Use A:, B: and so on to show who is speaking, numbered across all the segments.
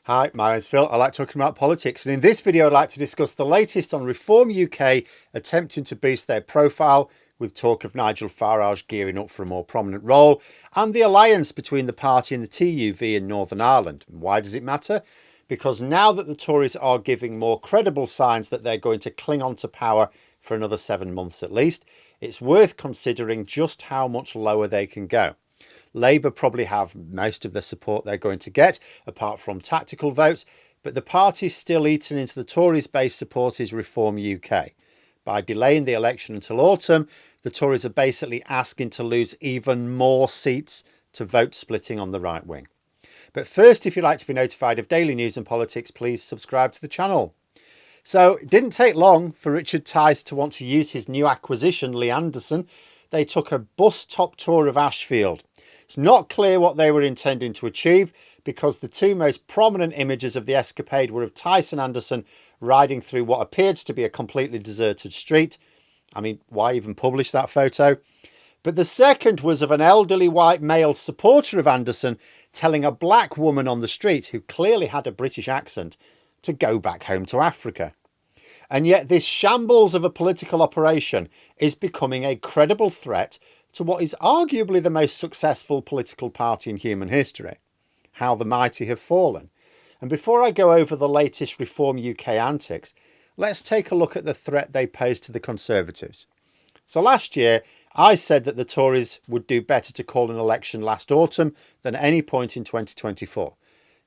A: Hi, my name's Phil. I like talking about politics, and in this video I'd like to discuss the latest on Reform UK attempting to boost their profile with talk of Nigel Farage gearing up for a more prominent role, and the alliance between the party and the TUV in Northern Ireland. Why does it matter? Because now that the Tories are giving more credible signs that they're going to cling on to power for another 7 months at least, it's worth considering just how much lower they can go. Labour probably have most of the support they're going to get, apart from tactical votes, but the party still eating into the Tories' base support is Reform UK. By delaying the election until autumn, the Tories are basically asking to lose even more seats to vote splitting on the right wing. But first, if you'd like to be notified of daily news and politics, please subscribe to the channel. So it didn't take long for Richard Tice to want to use his new acquisition, Lee Anderson. They took a bus-top tour of Ashfield. It's not clear what they were intending to achieve because the two most prominent images of the escapade were of Tice and Anderson riding through what appeared to be a completely deserted street. I mean, why even publish that photo? But the second was of an elderly white male supporter of Anderson telling a black woman on the street, who clearly had a British accent, to go back home to Africa. And yet this shambles of a political operation is becoming a credible threat to what is arguably the most successful political party in human history. How the mighty have fallen. And before I go over the latest Reform UK antics, let's take a look at the threat they pose to the Conservatives. So last year, I said that the Tories would do better to call an election last autumn than any point in 2024.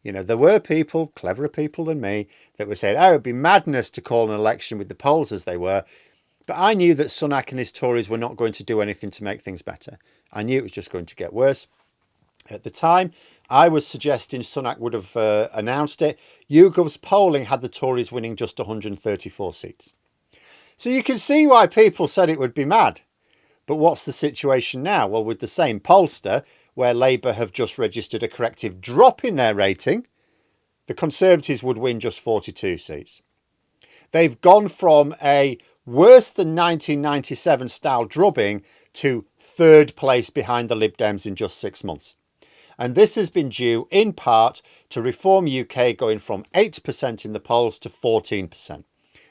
A: You know, there were people, cleverer people than me, that were saying, oh, it'd be madness to call an election with the polls as they were. But I knew that Sunak and his Tories were not going to do anything to make things better. I knew it was just going to get worse. At the time, I was suggesting Sunak would have announced it. YouGov's polling had the Tories winning just 134 seats. So you can see why people said it would be mad. But what's the situation now? Well, with the same pollster, where Labour have just registered a corrective drop in their rating, the Conservatives would win just 42 seats. They've gone from a worse than 1997 style drubbing to third place behind the Lib Dems in just 6 months. And this has been due in part to Reform UK going from 8% in the polls to 14%.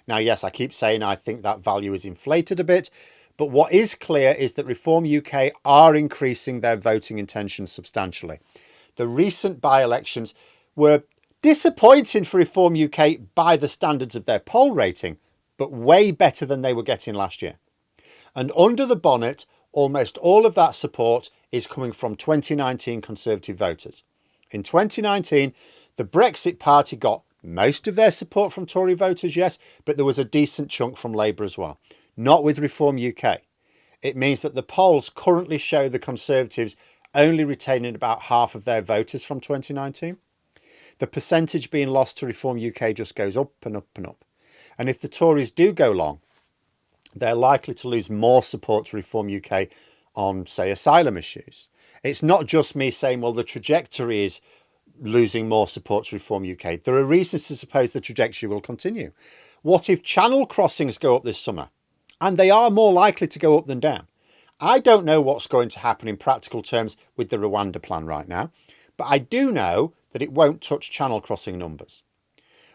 A: Now, yes, I keep saying I think that value is inflated a bit, but what is clear is that Reform UK are increasing their voting intentions substantially. The recent by-elections were disappointing for Reform UK by the standards of their poll rating, but way better than they were getting last year. And under the bonnet, almost all of that support is coming from 2019 Conservative voters. In 2019, the Brexit Party got most of their support from Tory voters, yes, but there was a decent chunk from Labour as well. Not with Reform UK. It means that the polls currently show the Conservatives only retaining about half of their voters from 2019. The percentage being lost to Reform UK just goes up and up and up. And if the Tories do go long, they're likely to lose more support to Reform UK on, say, asylum issues. It's not just me saying, well, the trajectory is losing more support to Reform UK. There are reasons to suppose the trajectory will continue. What if channel crossings go up this summer? And they are more likely to go up than down. I don't know what's going to happen in practical terms with the Rwanda plan right now, but I do know that it won't touch channel crossing numbers.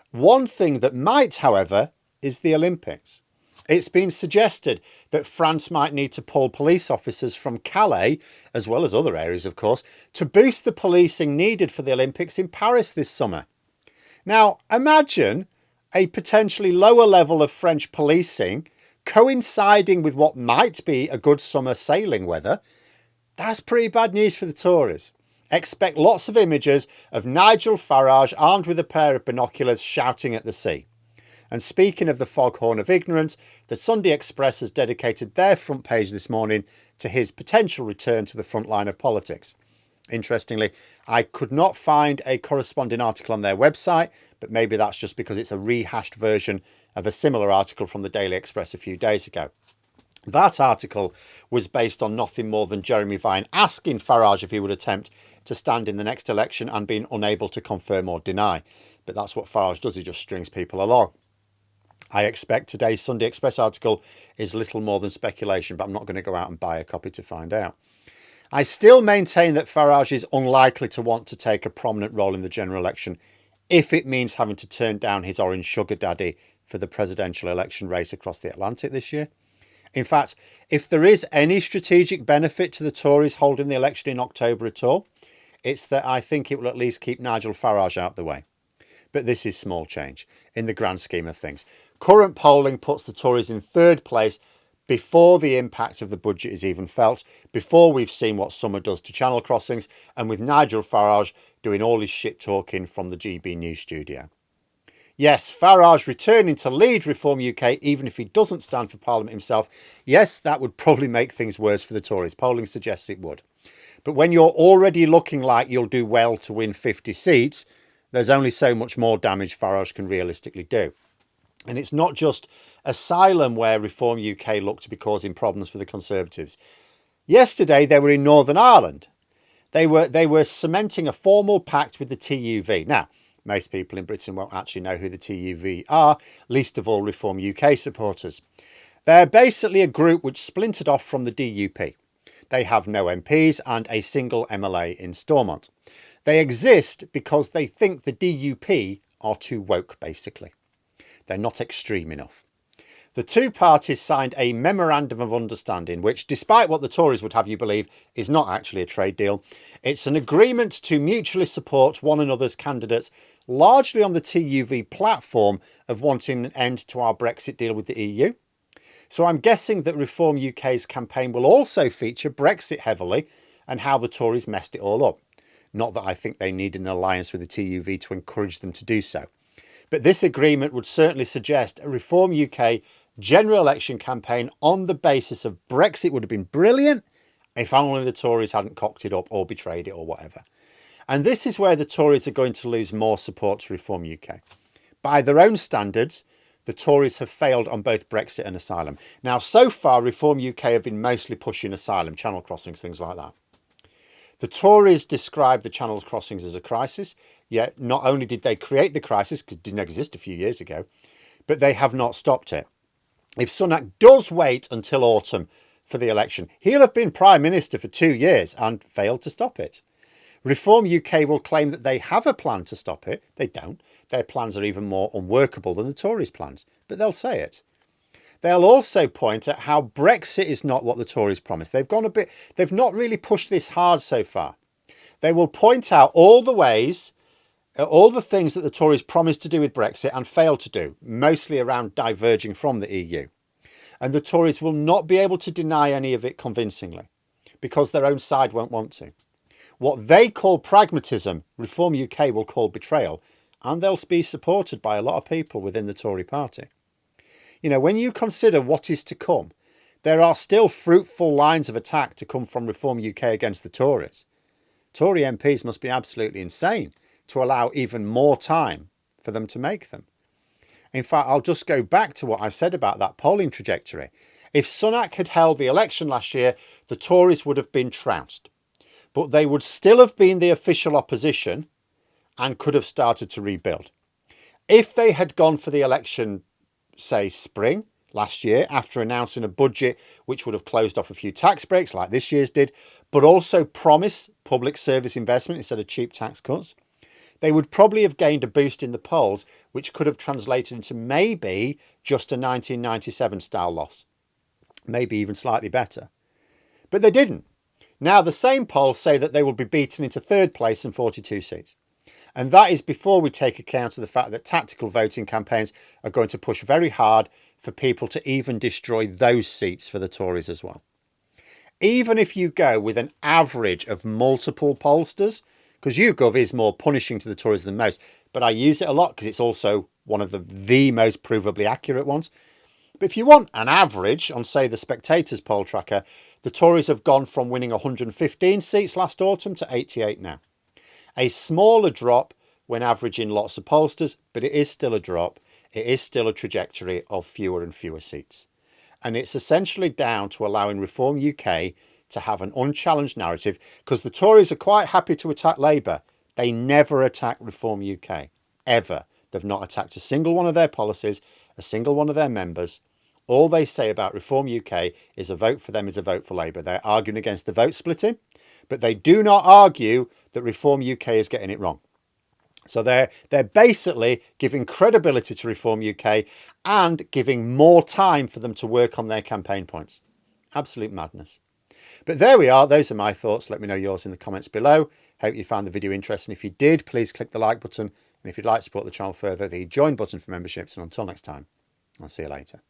A: One thing that might, however, is the Olympics. It's been suggested that France might need to pull police officers from Calais, as well as other areas, of course, to boost the policing needed for the Olympics in Paris this summer. Now, imagine a potentially lower level of French policing coinciding with what might be a good summer sailing weather. That's pretty bad news for the Tories. Expect lots of images of Nigel Farage armed with a pair of binoculars shouting at the sea. And speaking of the foghorn of ignorance, the Sunday Express has dedicated their front page this morning to his potential return to the front line of politics. Interestingly, I could not find a corresponding article on their website, but maybe that's just because it's a rehashed version of a similar article from the Daily Express a few days ago. That article was based on nothing more than Jeremy Vine asking Farage if he would attempt to stand in the next election and being unable to confirm or deny. But that's what Farage does, he just strings people along. I expect today's Sunday Express article is little more than speculation, but I'm not going to go out and buy a copy to find out. I still maintain that Farage is unlikely to want to take a prominent role in the general election if it means having to turn down his orange sugar daddy for the presidential election race across the Atlantic this year. In fact, if there is any strategic benefit to the Tories holding the election in October at all, it's that I think it will at least keep Nigel Farage out of the way. But this is small change in the grand scheme of things. Current polling puts the Tories in third place before the impact of the budget is even felt, before we've seen what summer does to channel crossings, and with Nigel Farage doing all his shit talking from the GB News studio. Yes, Farage returning to lead Reform UK, even if he doesn't stand for Parliament himself. Yes, that would probably make things worse for the Tories. Polling suggests it would. But when you're already looking like you'll do well to win 50 seats, there's only so much more damage Farage can realistically do. And it's not just asylum where Reform UK looked to be causing problems for the Conservatives. Yesterday, they were in Northern Ireland. They were cementing a formal pact with the TUV. Now, most people in Britain won't actually know who the TUV are, least of all Reform UK supporters. They're basically a group which splintered off from the DUP. They have no MPs and a single MLA in Stormont. They exist because they think the DUP are too woke, basically. They're not extreme enough. The two parties signed a memorandum of understanding, which, despite what the Tories would have you believe, is not actually a trade deal. It's an agreement to mutually support one another's candidates, largely on the TUV platform of wanting an end to our Brexit deal with the EU. So I'm guessing that Reform UK's campaign will also feature Brexit heavily and how the Tories messed it all up. Not that I think they need an alliance with the TUV to encourage them to do so. But this agreement would certainly suggest a Reform UK general election campaign on the basis of Brexit would have been brilliant if only the Tories hadn't cocked it up or betrayed it or whatever. And this is where the Tories are going to lose more support to Reform UK. By their own standards, the Tories have failed on both Brexit and asylum. Now, so far, Reform UK have been mostly pushing asylum, channel crossings, things like that. The Tories describe the channel crossings as a crisis, yet not only did they create the crisis, because it didn't exist a few years ago, but they have not stopped it. If Sunak does wait until autumn for the election, he'll have been Prime Minister for 2 years and failed to stop it. Reform UK will claim that they have a plan to stop it. They don't. Their plans are even more unworkable than the Tories' plans, but they'll say it. They'll also point at how Brexit is not what the Tories promised. They've not really pushed this hard so far. They will point out all the ways, all the things that the Tories promised to do with Brexit and failed to do, mostly around diverging from the EU. And the Tories will not be able to deny any of it convincingly because their own side won't want to. What they call pragmatism, Reform UK will call betrayal, and they'll be supported by a lot of people within the Tory party. You know, when you consider what is to come, there are still fruitful lines of attack to come from Reform UK against the Tories. Tory MPs must be absolutely insane to allow even more time for them to make them. In fact, I'll just go back to what I said about that polling trajectory. If Sunak had held the election last year, the Tories would have been trounced. But they would still have been the official opposition and could have started to rebuild. If they had gone for the election, say spring last year, after announcing a budget which would have closed off a few tax breaks like this year's did, but also promise public service investment instead of cheap tax cuts, they would probably have gained a boost in the polls, which could have translated into maybe just a 1997 style loss. Maybe even slightly better. But they didn't. Now, the same polls say that they will be beaten into third place and 42 seats. And that is before we take account of the fact that tactical voting campaigns are going to push very hard for people to even destroy those seats for the Tories as well. Even if you go with an average of multiple pollsters, because YouGov is more punishing to the Tories than most, but I use it a lot because it's also one of the most provably accurate ones. But if you want an average on, say, the Spectator's poll tracker, the Tories have gone from winning 115 seats last autumn to 88 now. A smaller drop when averaging lots of pollsters, but it is still a drop. It is still a trajectory of fewer and fewer seats. And it's essentially down to allowing Reform UK to have an unchallenged narrative, because the Tories are quite happy to attack Labour. They never attack Reform UK, ever. They've not attacked a single one of their policies, a single one of their members. All they say about Reform UK is a vote for them is a vote for Labour. They're arguing against the vote splitting, but they do not argue that Reform UK is getting it wrong. So they're basically giving credibility to Reform UK and giving more time for them to work on their campaign points. Absolute madness. But there we are. Those are my thoughts. Let me know yours in the comments below. Hope you found the video interesting. If you did, please click the like button. And if you'd like to support the channel further, the join button for memberships. And until next time, I'll see you later.